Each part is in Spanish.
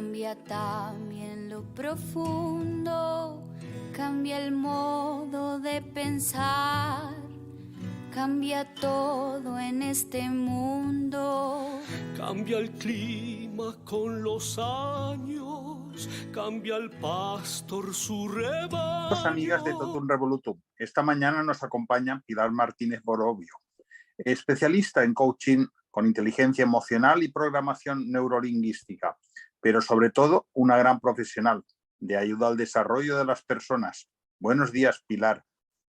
cambia también lo profundo, cambia el modo de pensar, cambia todo en este mundo. Cambia el clima con los años, cambia el pastor su rebaño. Amigas de Totum Revolutum, esta mañana nos acompaña Pilar Martínez Borovio, especialista en coaching con inteligencia emocional y programación neurolingüística, pero sobre todo una gran profesional de ayuda al desarrollo de las personas. Buenos días, Pilar.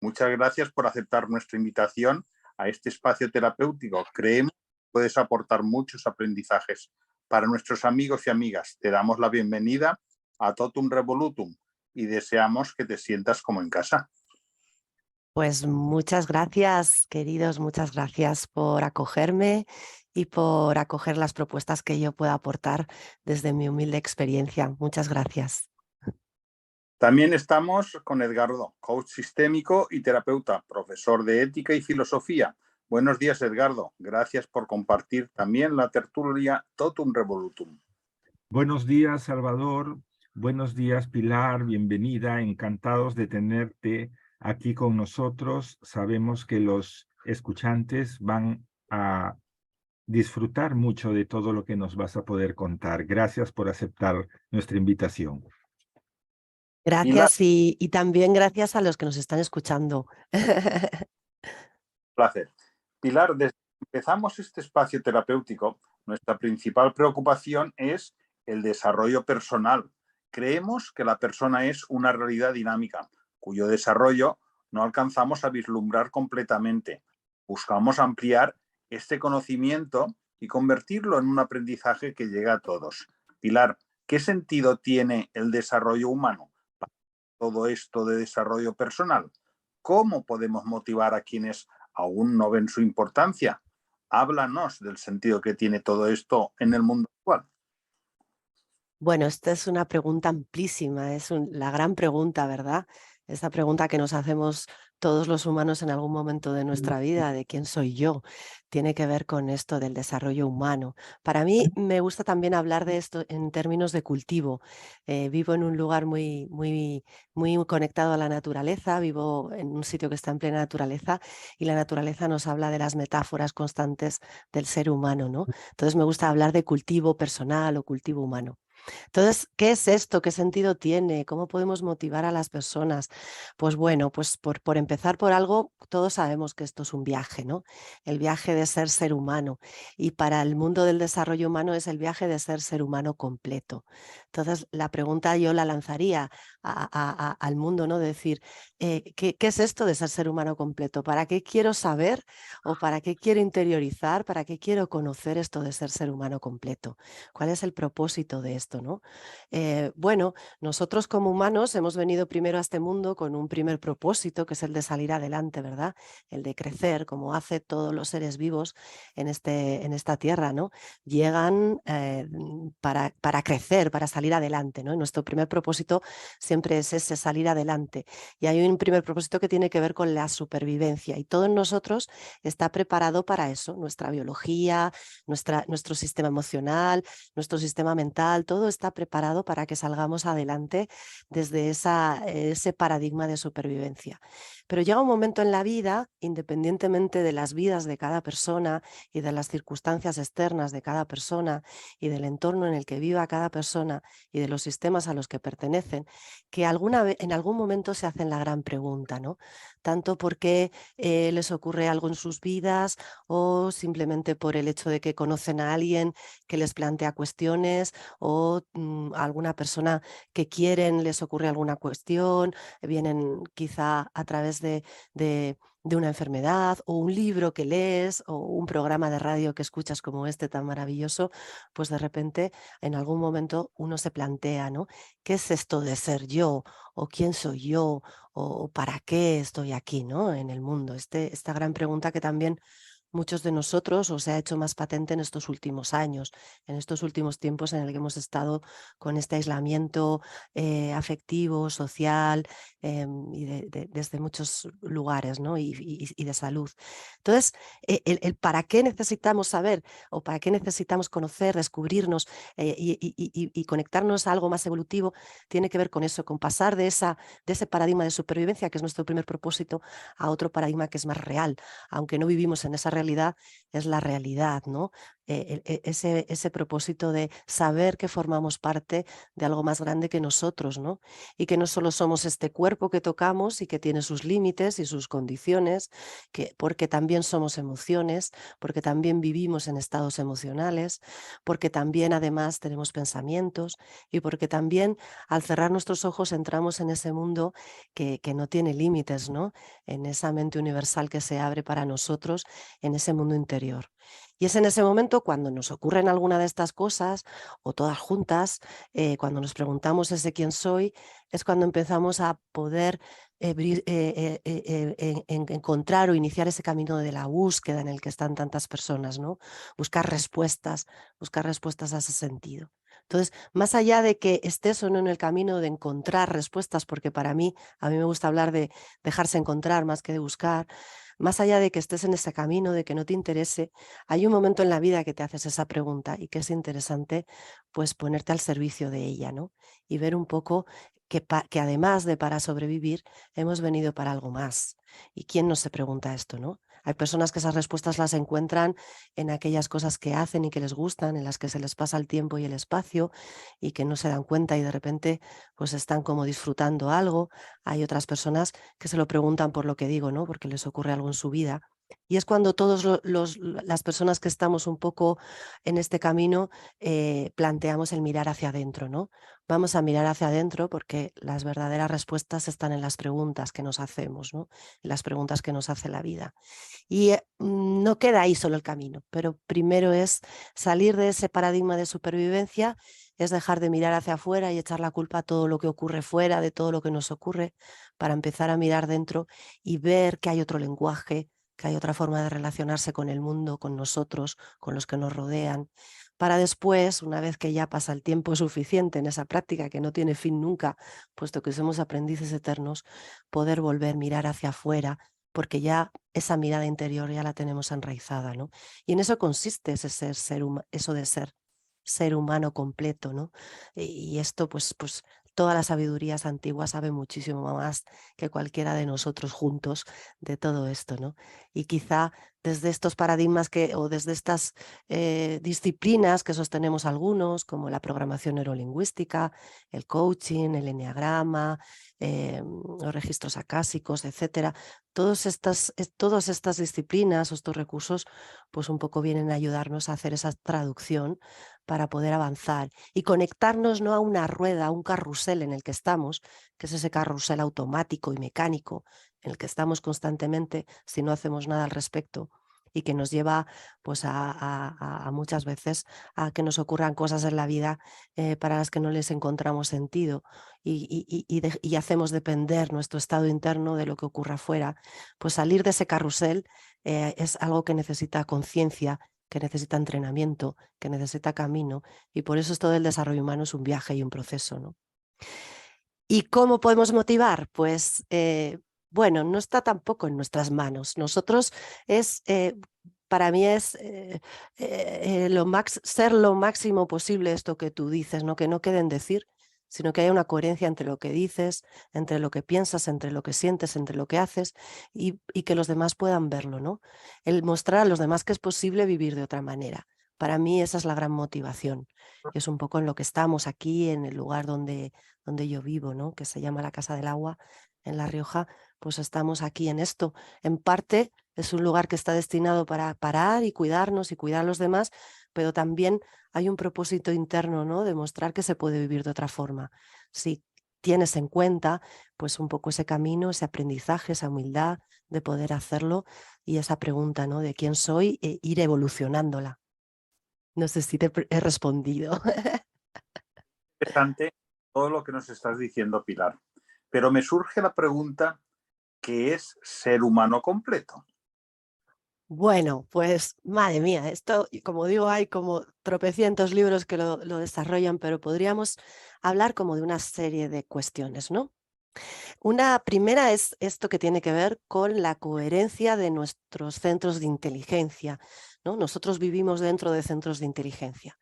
Muchas gracias por aceptar nuestra invitación a este espacio terapéutico. Creemos que puedes aportar muchos aprendizajes para nuestros amigos y amigas. Te damos la bienvenida a Totum Revolutum y deseamos que te sientas como en casa. Pues muchas gracias, queridos, muchas gracias por acogerme y por acoger las propuestas que yo pueda aportar desde mi humilde experiencia. Muchas gracias. También estamos con Edgardo, coach sistémico y terapeuta, profesor de ética y filosofía. Buenos días, Edgardo. Gracias por compartir también la tertulia Totum Revolutum. Buenos días, Salvador. Buenos días, Pilar. Bienvenida. Encantados de tenerte aquí con nosotros. Sabemos que los escuchantes van a disfrutar mucho de todo lo que nos vas a poder contar. Gracias por aceptar nuestra invitación. Gracias y también gracias a los que nos están escuchando. Placer. Pilar, desde que empezamos este espacio terapéutico, nuestra principal preocupación es el desarrollo personal. Creemos que la persona es una realidad dinámica, cuyo desarrollo no alcanzamos a vislumbrar completamente. Buscamos ampliar este conocimiento y convertirlo en un aprendizaje que llega a todos. Pilar, ¿qué sentido tiene el desarrollo humano para todo esto de desarrollo personal? ¿Cómo podemos motivar a quienes aún no ven su importancia? Háblanos del sentido que tiene todo esto en el mundo actual. Bueno, esta es una pregunta amplísima, es la gran pregunta, ¿verdad? Esta pregunta que nos hacemos todos los humanos en algún momento de nuestra vida, de quién soy yo, tiene que ver con esto del desarrollo humano. Para mí me gusta también hablar de esto en términos de cultivo. Vivo en un lugar muy conectado a la naturaleza, vivo en un sitio que está en plena naturaleza y la naturaleza nos habla de las metáforas constantes del ser humano, ¿no? Entonces me gusta hablar de cultivo personal o cultivo humano. Entonces, ¿qué es esto? ¿Qué sentido tiene? ¿Cómo podemos motivar a las personas? Pues bueno, pues por empezar por algo, todos sabemos que esto es un viaje, ¿no? El viaje de ser humano. Y para el mundo del desarrollo humano es el viaje de ser humano completo. Entonces, la pregunta yo la lanzaría al mundo, ¿no? De decir, ¿qué es esto de ser humano completo? ¿Para qué quiero saber o para qué quiero interiorizar? ¿Para qué quiero conocer esto de ser humano completo? ¿Cuál es el propósito de esto, no? Bueno, nosotros como humanos hemos venido primero a este mundo con un primer propósito, que es el de salir adelante, ¿verdad? El de crecer, como hace todos los seres vivos en esta tierra, ¿no? Llegan para crecer, para salir adelante, ¿no? Y nuestro primer propósito siempre es ese, salir adelante. Y hay un primer propósito que tiene que ver con la supervivencia y todo en nosotros está preparado para eso, nuestra biología, nuestro sistema emocional, nuestro sistema mental, todo está preparado para que salgamos adelante desde ese paradigma de supervivencia. Pero llega un momento en la vida, independientemente de las vidas de cada persona y de las circunstancias externas de cada persona y del entorno en el que viva cada persona y de los sistemas a los que pertenecen, que en algún momento se hacen la gran pregunta, ¿no? Tanto porque les ocurre algo en sus vidas o simplemente por el hecho de que conocen a alguien que les plantea cuestiones o a alguna persona que quieren les ocurre alguna cuestión, vienen quizá a través de una enfermedad o un libro que lees o un programa de radio que escuchas como este tan maravilloso, pues de repente en algún momento uno se plantea, ¿no? ¿Qué es esto de ser yo? ¿O quién soy yo? ¿O para qué estoy aquí, ¿no? En el mundo. Esta gran pregunta que también muchos de nosotros o se ha hecho más patente en estos últimos años, en estos últimos tiempos en el que hemos estado con este aislamiento afectivo, social y desde muchos lugares, ¿no? y de salud. Entonces, el para qué necesitamos saber o para qué necesitamos conocer, descubrirnos y conectarnos a algo más evolutivo tiene que ver con eso, con pasar de ese paradigma de supervivencia, que es nuestro primer propósito, a otro paradigma que es más real. Aunque no vivimos en esa realidad, es la realidad, ¿no? Ese propósito de saber que formamos parte de algo más grande que nosotros, ¿no? Y que no solo somos este cuerpo que tocamos y que tiene sus límites y sus condiciones, porque también somos emociones, porque también vivimos en estados emocionales, porque también además tenemos pensamientos y porque también al cerrar nuestros ojos entramos en ese mundo que no tiene límites, ¿no? En esa mente universal que se abre para nosotros, en ese mundo interior. Y es en ese momento cuando nos ocurren alguna de estas cosas, o todas juntas, cuando nos preguntamos ese quién soy, es cuando empezamos a poder encontrar o iniciar ese camino de la búsqueda en el que están tantas personas, ¿no? Buscar respuestas a ese sentido. Entonces, más allá de que estés o no en el camino de encontrar respuestas, porque a mí me gusta hablar de dejarse encontrar más que de buscar, más allá de que estés en ese camino, de que no te interese, hay un momento en la vida que te haces esa pregunta y que es interesante pues ponerte al servicio de ella, ¿no? Y ver un poco que además de para sobrevivir, hemos venido para algo más. ¿Y quién no se pregunta esto, no? Hay personas que esas respuestas las encuentran en aquellas cosas que hacen y que les gustan, en las que se les pasa el tiempo y el espacio y que no se dan cuenta y de repente pues están como disfrutando algo. Hay otras personas que se lo preguntan por lo que digo, ¿no? Porque les ocurre algo en su vida. Y es cuando todas las personas que estamos un poco en este camino planteamos el mirar hacia adentro, ¿no? Vamos a mirar hacia adentro porque las verdaderas respuestas están en las preguntas que nos hacemos, ¿no? En las preguntas que nos hace la vida. Y no queda ahí solo el camino, pero primero es salir de ese paradigma de supervivencia, es dejar de mirar hacia afuera y echar la culpa a todo lo que ocurre fuera, de todo lo que nos ocurre, para empezar a mirar dentro y ver que hay otro lenguaje, que hay otra forma de relacionarse con el mundo, con nosotros, con los que nos rodean, para después, una vez que ya pasa el tiempo suficiente en esa práctica que no tiene fin nunca, puesto que somos aprendices eternos, poder volver a mirar hacia afuera, porque ya esa mirada interior ya la tenemos enraizada, ¿no? Y en eso consiste eso de ser ser humano completo, ¿no? Y esto, pues todas las sabidurías antiguas saben muchísimo más que cualquiera de nosotros juntos de todo esto, ¿no? Y quizá desde estos paradigmas o desde estas disciplinas que sostenemos algunos, como la programación neurolingüística, el coaching, el eneagrama, los registros acásicos, etcétera, todas estas disciplinas o estos recursos, pues un poco vienen a ayudarnos a hacer esa traducción para poder avanzar y conectarnos no a una rueda, a un carrusel en el que estamos, que es ese carrusel automático y mecánico en el que estamos constantemente si no hacemos nada al respecto y que nos lleva pues a muchas veces a que nos ocurran cosas en la vida para las que no les encontramos sentido y hacemos depender nuestro estado interno de lo que ocurra afuera. Pues salir de ese carrusel es algo que necesita conciencia, que necesita entrenamiento, que necesita camino, y por eso todo el desarrollo humano es un viaje y un proceso, ¿no? ¿Y cómo podemos motivar? Pues, bueno, no está tampoco en nuestras manos. Nosotros para mí es ser lo máximo posible esto que tú dices, ¿no? Que no quede en decir, sino que haya una coherencia entre lo que dices, entre lo que piensas, entre lo que sientes, entre lo que haces y que los demás puedan verlo, ¿no? El mostrar a los demás que es posible vivir de otra manera. Para mí esa es la gran motivación. Y es un poco en lo que estamos aquí, en el lugar donde yo vivo, ¿no? Que se llama la Casa del Agua, en La Rioja, pues estamos aquí en esto. En parte es un lugar que está destinado para parar y cuidarnos y cuidar a los demás, pero también hay un propósito interno, ¿no? De mostrar que se puede vivir de otra forma. Si tienes en cuenta, pues un poco ese camino, ese aprendizaje, esa humildad de poder hacerlo y esa pregunta, ¿no? De quién soy e ir evolucionándola. No sé si te he respondido. Interesante todo lo que nos estás diciendo, Pilar. Pero me surge la pregunta, ¿qué es ser humano completo? Bueno, pues madre mía, esto, como digo, hay como tropecientos libros que lo desarrollan, pero podríamos hablar como de una serie de cuestiones, ¿no? Una primera es esto que tiene que ver con la coherencia de nuestros centros de inteligencia, ¿no? Nosotros vivimos dentro de centros de inteligencia.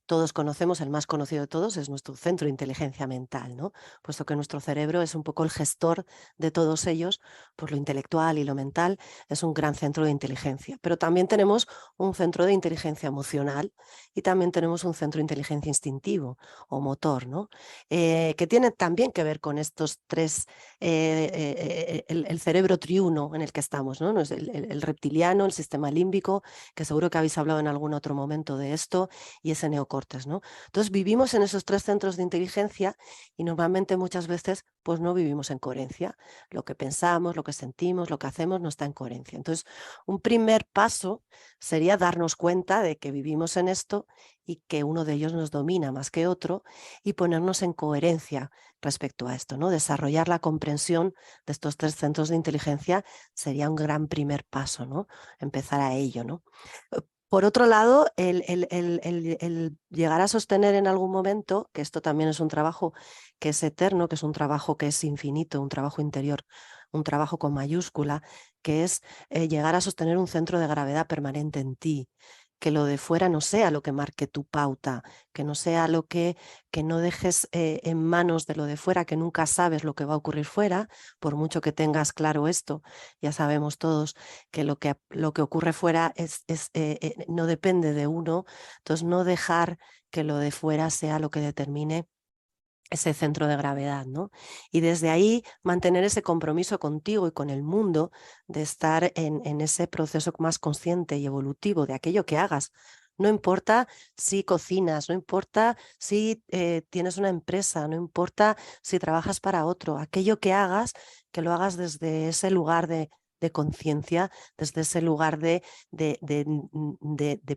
Todos conocemos, el más conocido de todos es nuestro centro de inteligencia mental, ¿no? Puesto que nuestro cerebro es un poco el gestor de todos ellos, pues lo intelectual y lo mental es un gran centro de inteligencia. Pero también tenemos un centro de inteligencia emocional y también tenemos un centro de inteligencia instintivo o motor, ¿no? Que tiene también que ver con estos tres, el cerebro triuno en el que estamos, ¿no? El reptiliano, el sistema límbico, que seguro que habéis hablado en algún otro momento de esto, y ese neocortes, ¿no? Entonces vivimos en esos tres centros de inteligencia y normalmente muchas veces pues no vivimos en coherencia. Lo que pensamos, lo que sentimos, lo que hacemos no está en coherencia. Entonces, un primer paso sería darnos cuenta de que vivimos en esto y que uno de ellos nos domina más que otro y ponernos en coherencia respecto a esto, ¿no? Desarrollar la comprensión de estos tres centros de inteligencia sería un gran primer paso, ¿no? Empezar a ello, ¿no? Por otro lado, el llegar a sostener en algún momento, que esto también es un trabajo que es eterno, que es un trabajo que es infinito, un trabajo interior, un trabajo con mayúscula, que es llegar a sostener un centro de gravedad permanente en ti, que lo de fuera no sea lo que marque tu pauta, que no sea que no dejes en manos de lo de fuera, que nunca sabes lo que va a ocurrir fuera, por mucho que tengas claro esto, ya sabemos todos que lo que ocurre fuera no depende de uno, entonces no dejar que lo de fuera sea lo que determine ese centro de gravedad, ¿no? Y desde ahí mantener ese compromiso contigo y con el mundo de estar en ese proceso más consciente y evolutivo de aquello que hagas. No importa si cocinas, no importa si tienes una empresa, no importa si trabajas para otro, aquello que lo hagas desde ese lugar de conciencia, desde ese lugar de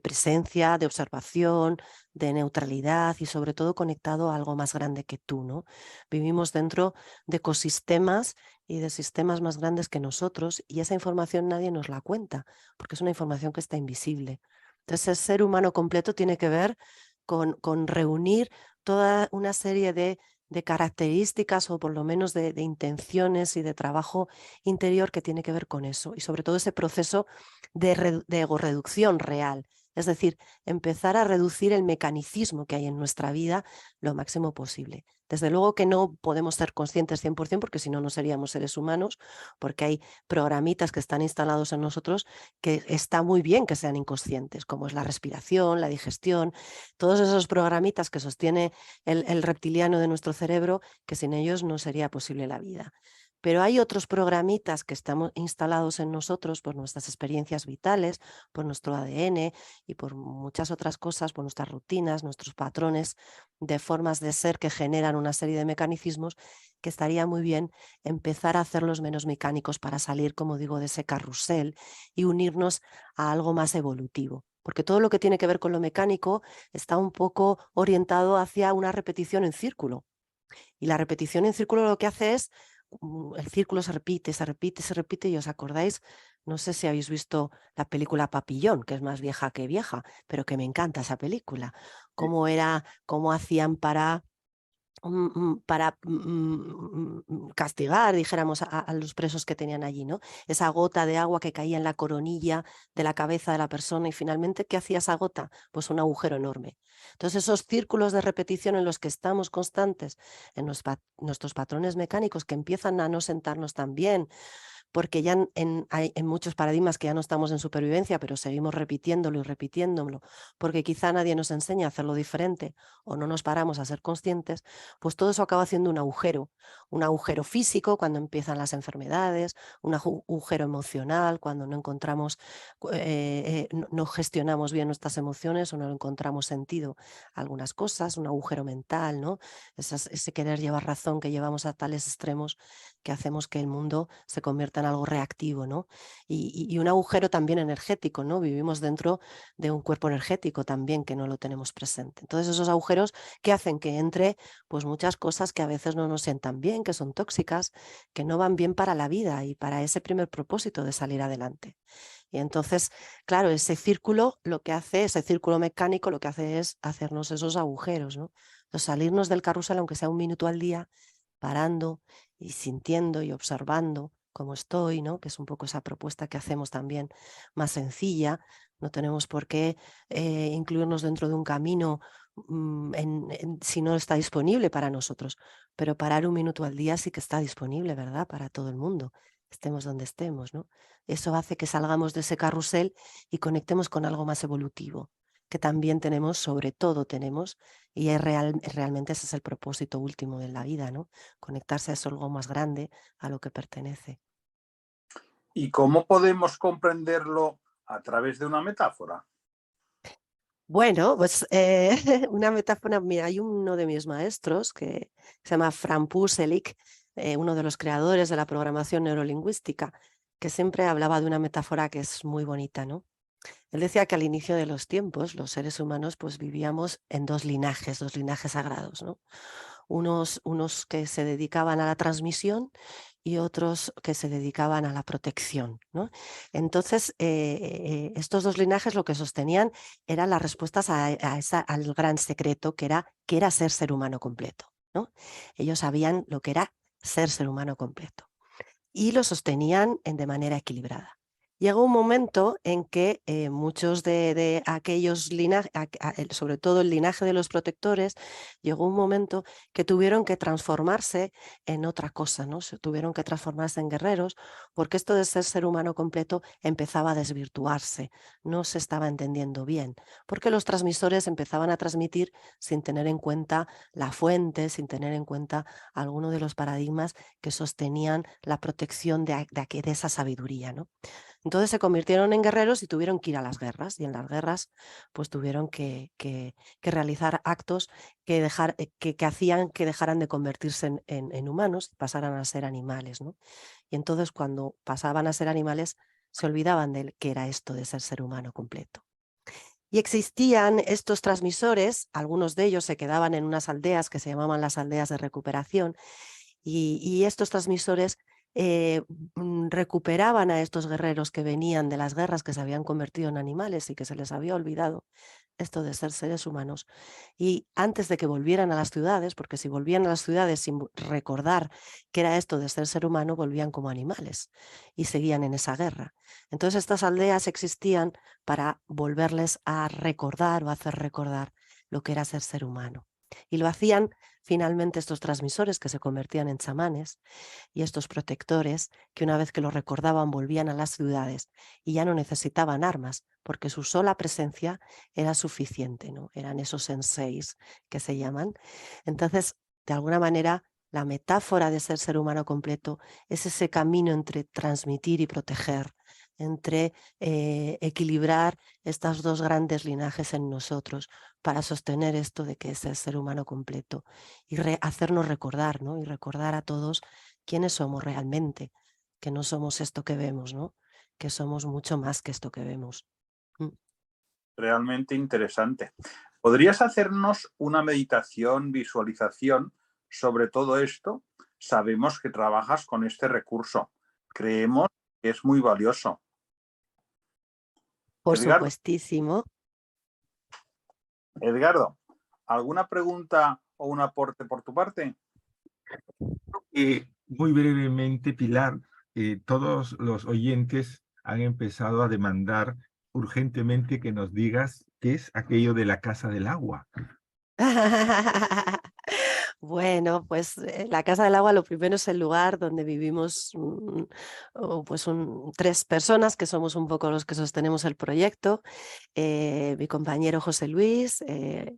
presencia, de observación, de neutralidad y sobre todo conectado a algo más grande que tú, ¿no? Vivimos dentro de ecosistemas y de sistemas más grandes que nosotros y esa información nadie nos la cuenta porque es una información que está invisible. Entonces, el ser humano completo tiene que ver con reunir toda una serie de características o por lo menos de intenciones y de trabajo interior que tiene que ver con eso y sobre todo ese proceso de egorreducción real. Es decir, empezar a reducir el mecanicismo que hay en nuestra vida lo máximo posible. Desde luego que no podemos ser conscientes 100% porque si no, no seríamos seres humanos, porque hay programitas que están instalados en nosotros que está muy bien que sean inconscientes, como es la respiración, la digestión, todos esos programitas que sostiene el reptiliano de nuestro cerebro, que sin ellos no sería posible la vida. Pero hay otros programitas que estamos instalados en nosotros por nuestras experiencias vitales, por nuestro ADN y por muchas otras cosas, por nuestras rutinas, nuestros patrones de formas de ser que generan una serie de mecanismos que estaría muy bien empezar a hacerlos menos mecánicos para salir, como digo, de ese carrusel y unirnos a algo más evolutivo. Porque todo lo que tiene que ver con lo mecánico está un poco orientado hacia una repetición en círculo. Y la repetición en círculo lo que hace es, el círculo se repite, se repite, se repite, y os acordáis, no sé si habéis visto la película Papillón, que es más vieja que vieja, pero que me encanta esa película. Cómo hacían para castigar, dijéramos, a los presos que tenían allí, ¿no? Esa gota de agua que caía en la coronilla de la cabeza de la persona y finalmente, ¿qué hacía esa gota? Pues un agujero enorme. Entonces, esos círculos de repetición en los que estamos constantes, en nuestros patrones mecánicos que empiezan a no sentarnos tan bien, porque ya hay en muchos paradigmas que ya no estamos en supervivencia, pero seguimos repitiéndolo y repitiéndolo, porque quizá nadie nos enseña a hacerlo diferente o no nos paramos a ser conscientes, pues todo eso acaba haciendo un agujero físico cuando empiezan las enfermedades, un agujero emocional cuando no encontramos, no gestionamos bien nuestras emociones o no encontramos sentido a algunas cosas, un agujero mental, ¿no? Ese querer llevar razón que llevamos a tales extremos que hacemos que el mundo se convierta en algo reactivo, ¿no? Y un agujero también energético, ¿no? Vivimos dentro de un cuerpo energético también que no lo tenemos presente. Entonces esos agujeros que hacen que entre pues muchas cosas que a veces no nos sientan bien, que son tóxicas, que no van bien para la vida y para ese primer propósito de salir adelante. Y entonces, claro, ese círculo lo que hace, ese círculo mecánico lo que hace es hacernos esos agujeros, ¿no? Entonces, salirnos del carrusel, aunque sea un minuto al día, parando y sintiendo y observando cómo estoy, ¿no? Que es un poco esa propuesta que hacemos también más sencilla. No tenemos por qué incluirnos dentro de un camino si no está disponible para nosotros, pero parar un minuto al día sí que está disponible, ¿verdad? Para todo el mundo, estemos donde estemos, ¿no? Eso hace que salgamos de ese carrusel y conectemos con algo más evolutivo, que también tenemos, sobre todo tenemos, y realmente ese es el propósito último de la vida, ¿no? Conectarse a eso algo más grande, a lo que pertenece. ¿Y cómo podemos comprenderlo a través de una metáfora? Bueno, pues una metáfora, mira, hay uno de mis maestros que se llama Frank Puselic, uno de los creadores de la programación neurolingüística, que siempre hablaba de una metáfora que es muy bonita, ¿no? Él decía que al inicio de los tiempos los seres humanos pues vivíamos en dos linajes sagrados, ¿no? Unos que se dedicaban a la transmisión y otros que se dedicaban a la protección, ¿no? Entonces, estos dos linajes lo que sostenían eran las respuestas al gran secreto que era ser humano completo, ¿no? Ellos sabían lo que era ser humano completo y lo sostenían de manera equilibrada. Llegó un momento en que muchos de aquellos linajes, sobre todo el linaje de los protectores, llegó un momento que tuvieron que transformarse en otra cosa, ¿no? Tuvieron que transformarse en guerreros, porque esto de ser humano completo empezaba a desvirtuarse, no se estaba entendiendo bien, porque los transmisores empezaban a transmitir sin tener en cuenta la fuente, sin tener en cuenta alguno de los paradigmas que sostenían la protección de esa sabiduría, ¿no? Entonces se convirtieron en guerreros y tuvieron que ir a las guerras, y en las guerras pues tuvieron que realizar actos que hacían que dejaran de convertirse en humanos y pasaran a ser animales, ¿no? Y entonces cuando pasaban a ser animales se olvidaban de qué era esto de ser humano completo. Y existían estos transmisores, algunos de ellos se quedaban en unas aldeas que se llamaban las aldeas de recuperación, y estos transmisores recuperaban a estos guerreros que venían de las guerras, que se habían convertido en animales y que se les había olvidado esto de ser seres humanos. Y antes de que volvieran a las ciudades, porque si volvían a las ciudades sin recordar qué era esto de ser humano, volvían como animales y seguían en esa guerra. Entonces estas aldeas existían para volverles a recordar o hacer recordar lo que era ser humano. Y lo hacían finalmente estos transmisores que se convertían en chamanes y estos protectores que una vez que lo recordaban volvían a las ciudades y ya no necesitaban armas porque su sola presencia era suficiente, ¿no? Eran esos senseis que se llaman. Entonces, de alguna manera, la metáfora de ser humano completo es ese camino entre transmitir y proteger, entre equilibrar estas dos grandes linajes en nosotros para sostener esto de que es el ser humano completo y hacernos recordar, ¿no? Y recordar a todos quiénes somos realmente, que no somos esto que vemos, ¿no? Que somos mucho más que esto que vemos. Realmente interesante. ¿Podrías hacernos una meditación, visualización sobre todo esto? Sabemos que trabajas con este recurso. Creemos que es muy valioso. Por Edgardo, supuestísimo. Edgardo, ¿alguna pregunta o un aporte por tu parte? Muy brevemente, Pilar, todos los oyentes han empezado a demandar urgentemente que nos digas qué es aquello de la Casa del Agua. Bueno, pues la Casa del Agua lo primero es el lugar donde vivimos tres personas que somos un poco los que sostenemos el proyecto, mi compañero José Luis,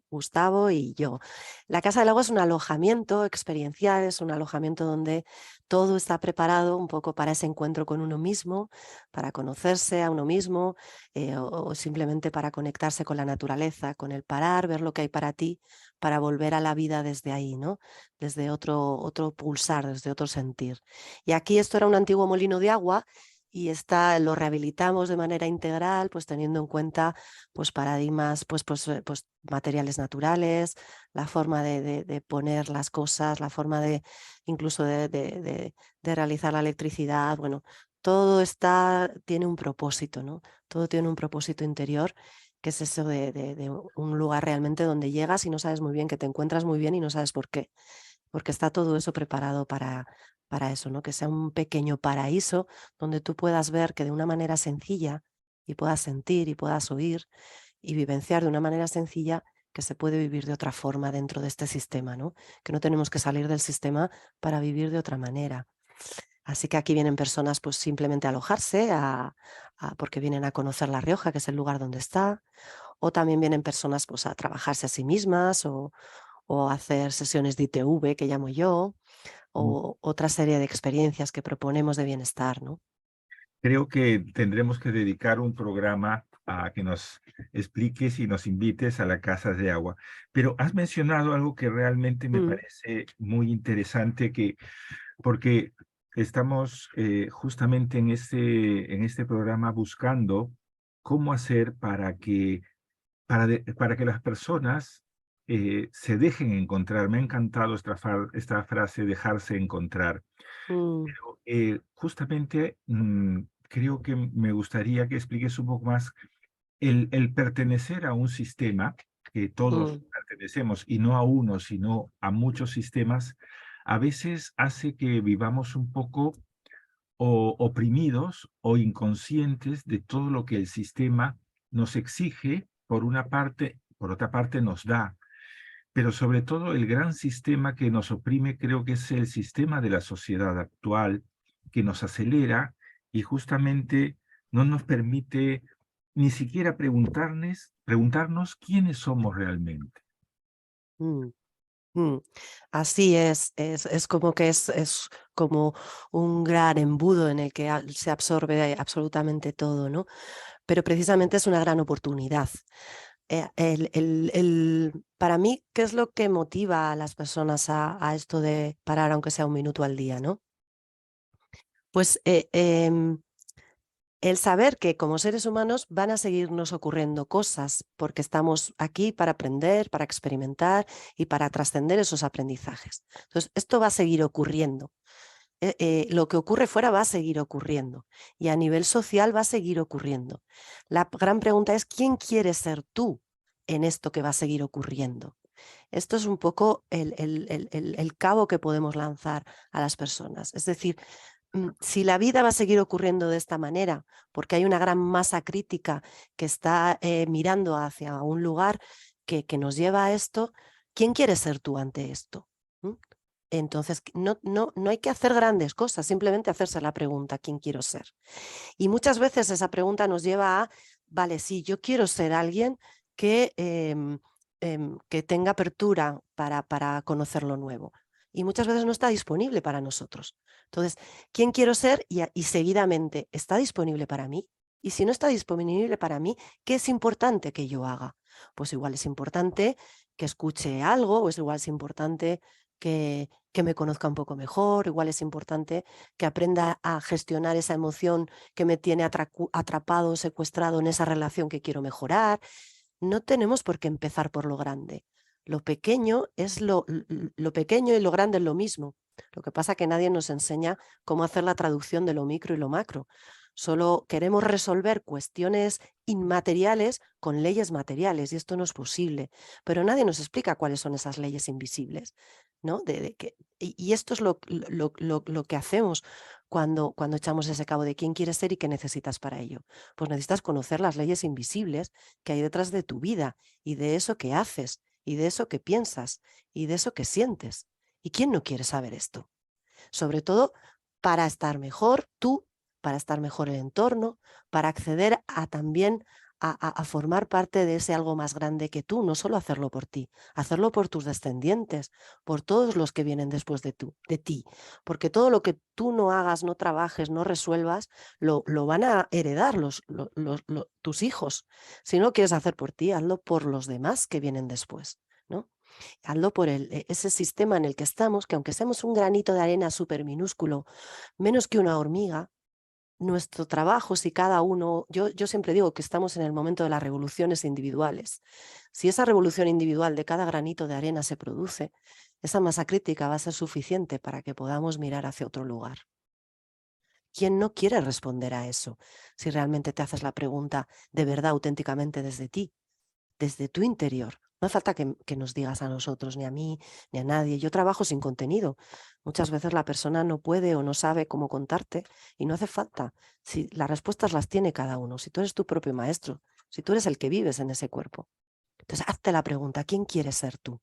Gustavo y yo. La Casa del Agua es un alojamiento experiencial, es un alojamiento donde todo está preparado un poco para ese encuentro con uno mismo, para conocerse a uno mismo o simplemente para conectarse con la naturaleza, con el parar, ver lo que hay para ti para volver a la vida desde ahí, ¿no? Desde otro pulsar, desde otro sentir. Y aquí esto era un antiguo molino de agua y lo rehabilitamos de manera integral, pues teniendo en cuenta pues paradigmas, pues materiales naturales, la forma de poner las cosas, la forma incluso de realizar la electricidad. Bueno, todo tiene un propósito, ¿no? Todo tiene un propósito interior, que es eso de un lugar realmente donde llegas y no sabes muy bien, que te encuentras muy bien y no sabes por qué, porque está todo eso preparado para eso, ¿no? Que sea un pequeño paraíso donde tú puedas ver que de una manera sencilla y puedas sentir y puedas oír y vivenciar de una manera sencilla que se puede vivir de otra forma dentro de este sistema, ¿no? Que no tenemos que salir del sistema para vivir de otra manera. Así que aquí vienen personas pues simplemente a alojarse, porque vienen a conocer La Rioja, que es el lugar donde está, o también vienen personas pues a trabajarse a sí mismas o a hacer sesiones de ITV, que llamo yo, o otra serie de experiencias que proponemos de bienestar, ¿no? Creo que tendremos que dedicar un programa a que nos expliques y nos invites a la casa de agua. Pero has mencionado algo que realmente me parece muy interesante, porque estamos justamente en este programa buscando cómo hacer para que las personas se dejen encontrar. Me ha encantado esta frase, dejarse encontrar. Mm, Pero justamente creo que me gustaría que expliques un poco más el pertenecer a un sistema, que todos mm, pertenecemos, y no a uno, sino a muchos sistemas, a veces hace que vivamos un poco oprimidos o inconscientes de todo lo que el sistema nos exige, por una parte, por otra parte nos da. Pero sobre todo el gran sistema que nos oprime creo que es el sistema de la sociedad actual, que nos acelera y justamente no nos permite ni siquiera preguntarnos quiénes somos realmente. mm, mm. Así es como que es como un gran embudo en el que se absorbe absolutamente todo, ¿no? Pero precisamente es una gran oportunidad. Para mí, ¿qué es lo que motiva a las personas a esto de parar, aunque sea un minuto al día, ¿no? Pues el saber que como seres humanos van a seguirnos ocurriendo cosas, porque estamos aquí para aprender, para experimentar y para trascender esos aprendizajes. Entonces, esto va a seguir ocurriendo. Lo que ocurre fuera va a seguir ocurriendo y a nivel social va a seguir ocurriendo. La gran pregunta es, ¿quién quieres ser tú en esto que va a seguir ocurriendo? Esto es un poco el cabo que podemos lanzar a las personas. Es decir, si la vida va a seguir ocurriendo de esta manera, porque hay una gran masa crítica que está mirando hacia un lugar que nos lleva a esto, ¿quién quieres ser tú ante esto? ¿Mm? Entonces, no hay que hacer grandes cosas, simplemente hacerse la pregunta, ¿quién quiero ser? Y muchas veces esa pregunta nos lleva a, vale, sí, yo quiero ser alguien que tenga apertura para conocer lo nuevo. Y muchas veces no está disponible para nosotros. Entonces, ¿quién quiero ser? Y seguidamente, ¿está disponible para mí? Y si no está disponible para mí, ¿qué es importante que yo haga? Pues igual es importante que escuche algo, o es igual es importante que me conozca un poco mejor, igual es importante que aprenda a gestionar esa emoción que me tiene atrapado, secuestrado en esa relación que quiero mejorar. No tenemos por qué empezar por lo grande. Lo pequeño es lo pequeño y lo grande es lo mismo. Lo que pasa es que nadie nos enseña cómo hacer la traducción de lo micro y lo macro. Solo queremos resolver cuestiones inmateriales con leyes materiales y esto no es posible. Pero nadie nos explica cuáles son esas leyes invisibles, ¿no? Y esto es lo que hacemos cuando echamos ese cabo de quién quieres ser y qué necesitas para ello. Pues necesitas conocer las leyes invisibles que hay detrás de tu vida y de eso que haces y de eso que piensas y de eso que sientes. ¿Y quién no quiere saber esto? Sobre todo para estar mejor tú, para estar mejor el entorno, para acceder a también a formar parte de ese algo más grande que tú, no solo hacerlo por ti, hacerlo por tus descendientes, por todos los que vienen después de ti, porque todo lo que tú no hagas, no trabajes, no resuelvas, lo van a heredar tus hijos. Si no lo quieres hacer por ti, hazlo por los demás que vienen después. ¿no? Hazlo por ese sistema en el que estamos, que aunque seamos un granito de arena súper minúsculo, menos que una hormiga, nuestro trabajo, si cada uno, yo siempre digo que estamos en el momento de las revoluciones individuales. Si esa revolución individual de cada granito de arena se produce, esa masa crítica va a ser suficiente para que podamos mirar hacia otro lugar. ¿Quién no quiere responder a eso? Si realmente te haces la pregunta de verdad, auténticamente desde ti, desde tu interior. No hace falta que nos digas a nosotros, ni a mí, ni a nadie. Yo trabajo sin contenido. Muchas veces la persona no puede o no sabe cómo contarte y no hace falta. Si las respuestas las tiene cada uno, si tú eres tu propio maestro, si tú eres el que vives en ese cuerpo. Entonces, hazte la pregunta, ¿quién quieres ser tú?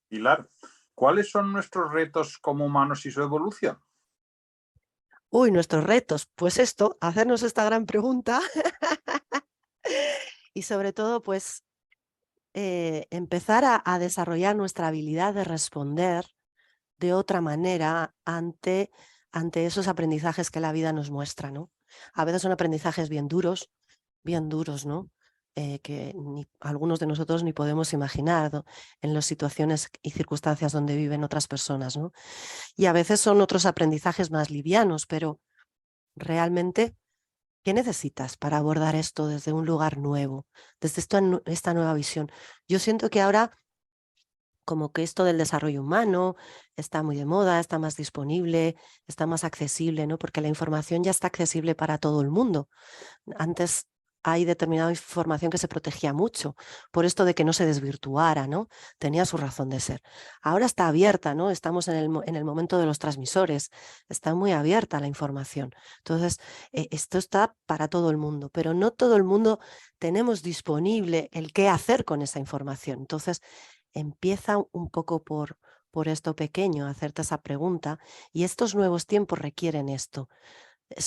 Pilar, ¿cuáles son nuestros retos como humanos y su evolución? Uy, nuestros retos. Pues esto, hacernos esta gran pregunta y sobre todo, pues, empezar a desarrollar nuestra habilidad de responder de otra manera ante esos aprendizajes que la vida nos muestra, ¿no? A veces son aprendizajes bien duros, ¿no? Que algunos de nosotros ni podemos imaginar, ¿no? En las situaciones y circunstancias donde viven otras personas, ¿no? Y a veces son otros aprendizajes más livianos, pero realmente, ¿qué necesitas para abordar esto desde un lugar nuevo, desde esta nueva visión? Yo siento que ahora como que esto del desarrollo humano está muy de moda, está más disponible, está más accesible, ¿no? Porque la información ya está accesible para todo el mundo. Antes hay determinada información que se protegía mucho, por esto de que no se desvirtuara, ¿no? Tenía su razón de ser. Ahora está abierta, ¿no? Estamos en el momento de los transmisores, está muy abierta la información. Entonces, esto está para todo el mundo, pero no todo el mundo tenemos disponible el qué hacer con esa información. Entonces, empieza un poco por esto pequeño, hacerte esa pregunta, y estos nuevos tiempos requieren esto.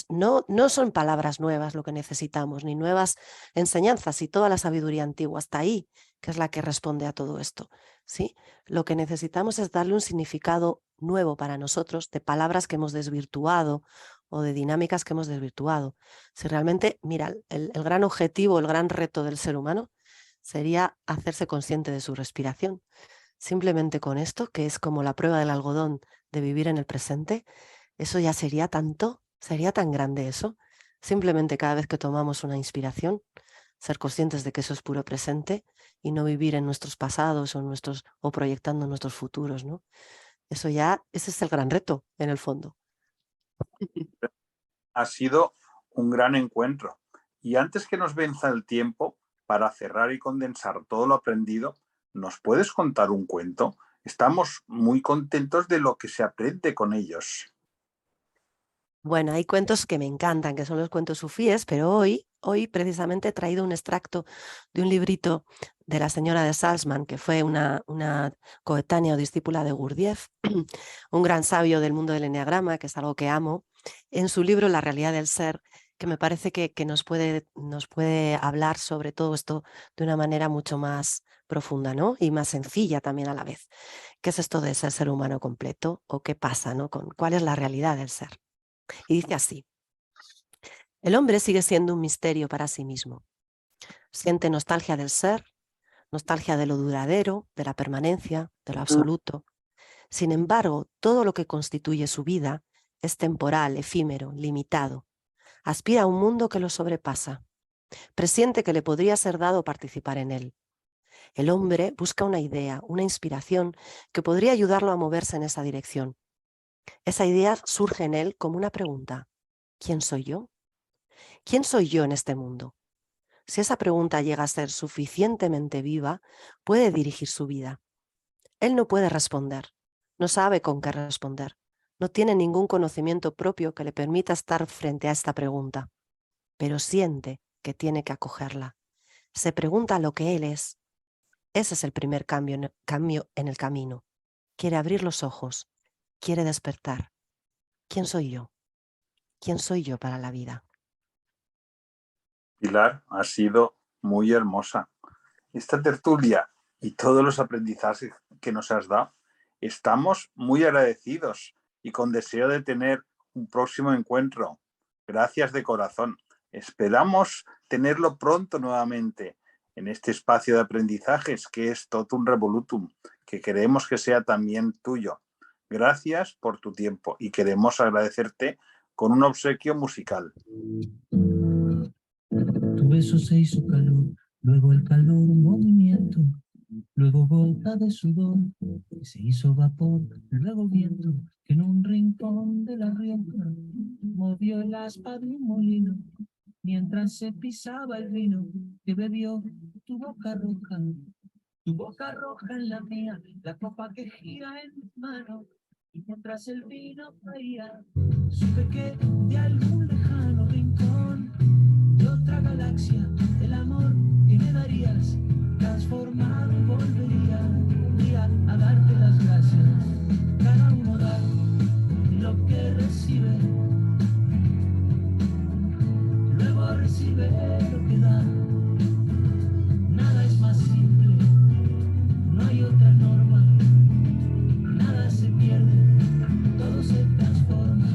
No son palabras nuevas lo que necesitamos, ni nuevas enseñanzas, y toda la sabiduría antigua está ahí, que es la que responde a todo esto, ¿sí? Lo que necesitamos es darle un significado nuevo para nosotros de palabras que hemos desvirtuado o de dinámicas que hemos desvirtuado. Si realmente, mira, el gran objetivo, el gran reto del ser humano sería hacerse consciente de su respiración. Simplemente con esto, que es como la prueba del algodón de vivir en el presente, eso ya sería tanto, sería tan grande eso. Simplemente cada vez que tomamos una inspiración, ser conscientes de que eso es puro presente y no vivir en nuestros pasados o proyectando nuestros futuros, ¿no? Eso ya, ese es el gran reto, en el fondo. Ha sido un gran encuentro. Y antes que nos venza el tiempo, para cerrar y condensar todo lo aprendido, ¿nos puedes contar un cuento? Estamos muy contentos de lo que se aprende con ellos. Bueno, hay cuentos que me encantan, que son los cuentos sufíes, pero hoy precisamente he traído un extracto de un librito de la señora de Salzman, que fue una coetánea o discípula de Gurdjieff, un gran sabio del mundo del eneagrama, que es algo que amo, en su libro La realidad del ser, que me parece que nos puede hablar sobre todo esto de una manera mucho más profunda, ¿no? Y más sencilla también a la vez. ¿Qué es esto de ser humano completo? ¿O qué pasa, ¿no? ¿Cuál es la realidad del ser? Y dice así: el hombre sigue siendo un misterio para sí mismo. Siente nostalgia del ser, nostalgia de lo duradero, de la permanencia, de lo absoluto. Sin embargo, todo lo que constituye su vida es temporal, efímero, limitado. Aspira a un mundo que lo sobrepasa. Presiente que le podría ser dado participar en él. El hombre busca una idea, una inspiración que podría ayudarlo a moverse en esa dirección. Esa idea surge en él como una pregunta: ¿quién soy yo? ¿Quién soy yo en este mundo? Si esa pregunta llega a ser suficientemente viva, puede dirigir su vida. Él no puede responder, no sabe con qué responder, no tiene ningún conocimiento propio que le permita estar frente a esta pregunta, pero siente que tiene que acogerla. Se pregunta lo que él es. Ese es el primer cambio en el camino. Quiere abrir los ojos, quiere despertar. ¿Quién soy yo? ¿Quién soy yo para la vida? Pilar, ha sido muy hermosa. Esta tertulia y todos los aprendizajes que nos has dado, estamos muy agradecidos y con deseo de tener un próximo encuentro. Gracias de corazón. Esperamos tenerlo pronto nuevamente en este espacio de aprendizajes que es Totum Revolutum, que queremos que sea también tuyo. Gracias por tu tiempo y queremos agradecerte con un obsequio musical. Tu beso se hizo calor, luego el calor un movimiento, luego gota de sudor, que se hizo vapor, luego viento, que en un rincón de La Rioja movió el aspa de un molino, mientras se pisaba el vino que bebió tu boca roja en la mía, la copa que gira en mi mano, y mientras el vino caía, supe que de algún lejano rincón de otra galaxia, el amor que me darías transformado volvería un día a darte las gracias. Cada uno da lo que recibe, luego recibe lo que da. Nada es más simple, no hay otra norma, nada se pierde, todo se transforma.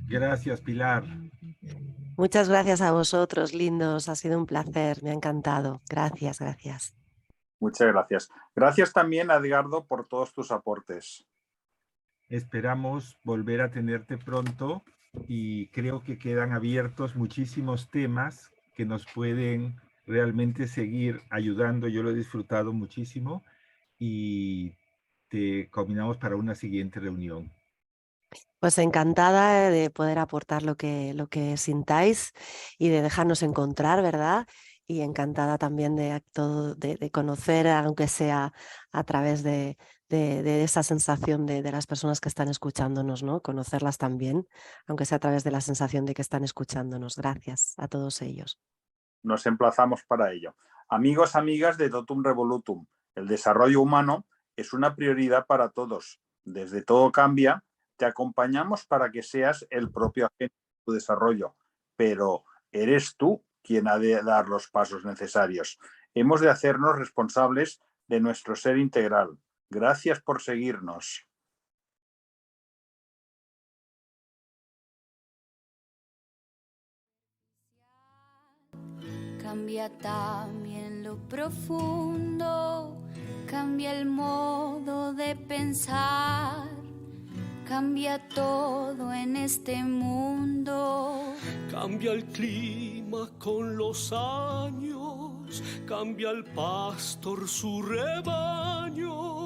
Gracias, Pilar. Muchas gracias a vosotros, lindos. Ha sido un placer, me ha encantado. Gracias, gracias. Muchas gracias. Gracias también a Edgardo por todos tus aportes. Esperamos volver a tenerte pronto y creo que quedan abiertos muchísimos temas que nos pueden realmente seguir ayudando. Yo lo he disfrutado muchísimo y te combinamos para una siguiente reunión. Pues encantada de poder aportar lo que sintáis y de dejarnos encontrar, ¿verdad? Y encantada también de conocer, aunque sea a través de esa sensación de las personas que están escuchándonos, ¿no? Conocerlas también, aunque sea a través de la sensación de que están escuchándonos. Gracias a todos ellos. Nos emplazamos para ello. Amigos, amigas de Totum Revolutum, el desarrollo humano es una prioridad para todos. Desde Todo Cambia, te acompañamos para que seas el propio agente de tu desarrollo, pero eres tú quien ha de dar los pasos necesarios. Hemos de hacernos responsables de nuestro ser integral. Gracias por seguirnos. Cambia también lo profundo, cambia el modo de pensar, cambia todo en este mundo. Cambia el clima con los años, cambia el pastor su rebaño.